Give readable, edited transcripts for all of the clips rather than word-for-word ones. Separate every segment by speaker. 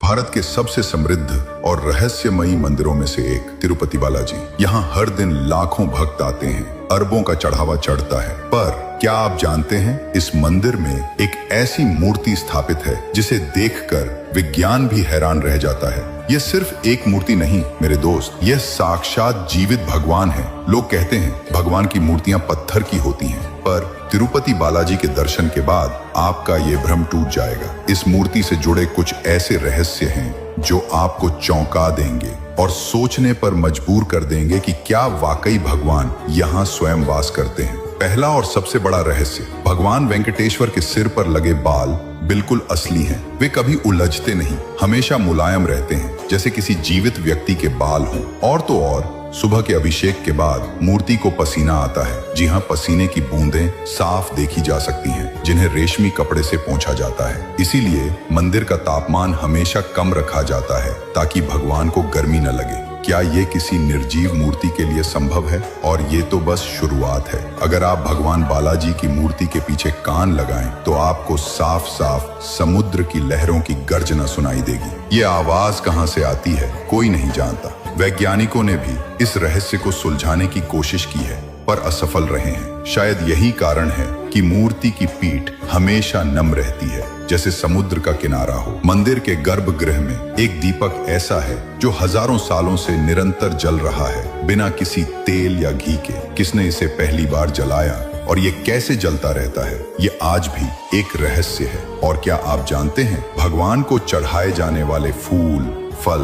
Speaker 1: भारत के सबसे समृद्ध और रहस्यमयी मंदिरों में से एक तिरुपति बालाजी। यहाँ हर दिन लाखों भक्त आते हैं, अरबों का चढ़ावा चढ़ता है। पर क्या आप जानते हैं, इस मंदिर में एक ऐसी मूर्ति स्थापित है जिसे देखकर विज्ञान भी हैरान रह जाता है। यह सिर्फ एक मूर्ति नहीं मेरे दोस्त, यह साक्षात जीवित भगवान है। लोग कहते हैं भगवान की मूर्तियां पत्थर की होती हैं, पर तिरुपति बालाजी के दर्शन के बाद आपका ये भ्रम टूट जाएगा। इस मूर्ति से जुड़े कुछ ऐसे रहस्य हैं जो आपको चौंका देंगे और सोचने पर मजबूर कर देंगे कि क्या वाकई भगवान यहाँ स्वयं वास करते हैं। पहला और सबसे बड़ा रहस्य, भगवान वेंकटेश्वर के सिर पर लगे बाल बिल्कुल असली हैं। वे कभी उलझते नहीं, हमेशा मुलायम रहते हैं, जैसे किसी जीवित व्यक्ति के बाल हों। और तो और सुबह के अभिषेक के बाद मूर्ति को पसीना आता है। जी हाँ, पसीने की बूंदें साफ देखी जा सकती हैं, जिन्हें रेशमी कपड़े से पोंछा जाता है। इसीलिए मंदिर का तापमान हमेशा कम रखा जाता है ताकि भगवान को गर्मी न लगे। क्या ये किसी निर्जीव मूर्ति के लिए संभव है? और ये तो बस शुरुआत है। अगर आप भगवान बालाजी की मूर्ति के पीछे कान लगाएं तो आपको साफ साफ समुद्र की लहरों की गर्जना सुनाई देगी। ये आवाज कहां से आती है कोई नहीं जानता। वैज्ञानिकों ने भी इस रहस्य को सुलझाने की कोशिश की है, पर असफल रहे हैं। शायद यही कारण है कि मूर्ति की पीठ हमेशा नम रहती है, जैसे समुद्र का किनारा हो। मंदिर के गर्भगृह में एक दीपक ऐसा है जो हजारों सालों से निरंतर जल रहा है, बिना किसी तेल या घी के। किसने इसे पहली बार जलाया और ये कैसे जलता रहता है, ये आज भी एक रहस्य है। और क्या आप जानते हैं, भगवान को चढ़ाए जाने वाले फूल, फल,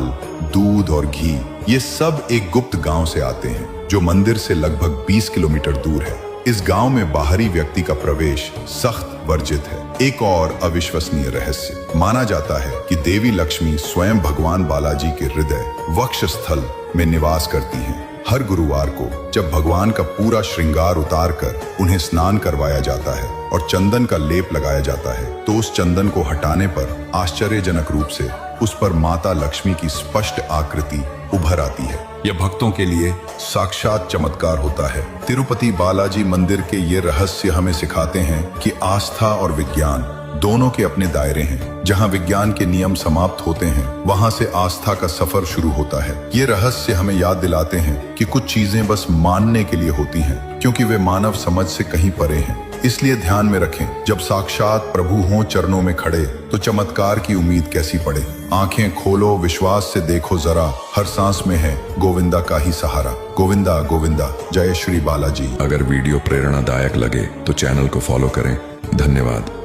Speaker 1: दूध और घी, ये सब एक गुप्त गांव से आते हैं जो मंदिर से लगभग 20 किलोमीटर दूर है। इस गांव में बाहरी व्यक्ति का प्रवेश सख्त वर्जित है। एक और अविश्वसनीय रहस्य, माना जाता है कि देवी लक्ष्मी स्वयं भगवान बालाजी के हृदय वक्षस्थल में निवास करती हैं। हर गुरुवार को जब भगवान का पूरा श्रृंगार उतारकर उन्हें स्नान करवाया जाता है और चंदन का लेप लगाया जाता है, तो उस चंदन को हटाने पर आश्चर्यजनक रूप से उस पर माता लक्ष्मी की स्पष्ट आकृति उभर आती है। यह भक्तों के लिए साक्षात चमत्कार होता है। तिरुपति बालाजी मंदिर के ये रहस्य हमें सिखाते हैं कि आस्था और विज्ञान दोनों के अपने दायरे हैं। जहां विज्ञान के नियम समाप्त होते हैं, वहां से आस्था का सफर शुरू होता है। ये रहस्य हमें याद दिलाते हैं कि कुछ चीजें बस मानने के लिए होती हैं, क्योंकि वे मानव समझ से कहीं परे हैं। इसलिए ध्यान में रखें, जब साक्षात प्रभु हों चरणों में खड़े, तो चमत्कार की उम्मीद कैसी पड़े। आंखें खोलो, विश्वास से देखो जरा, हर सांस में है गोविंदा का ही सहारा। गोविंदा गोविंदा, जय श्री बालाजी।
Speaker 2: अगर वीडियो प्रेरणादायक लगे तो चैनल को फॉलो करें। धन्यवाद।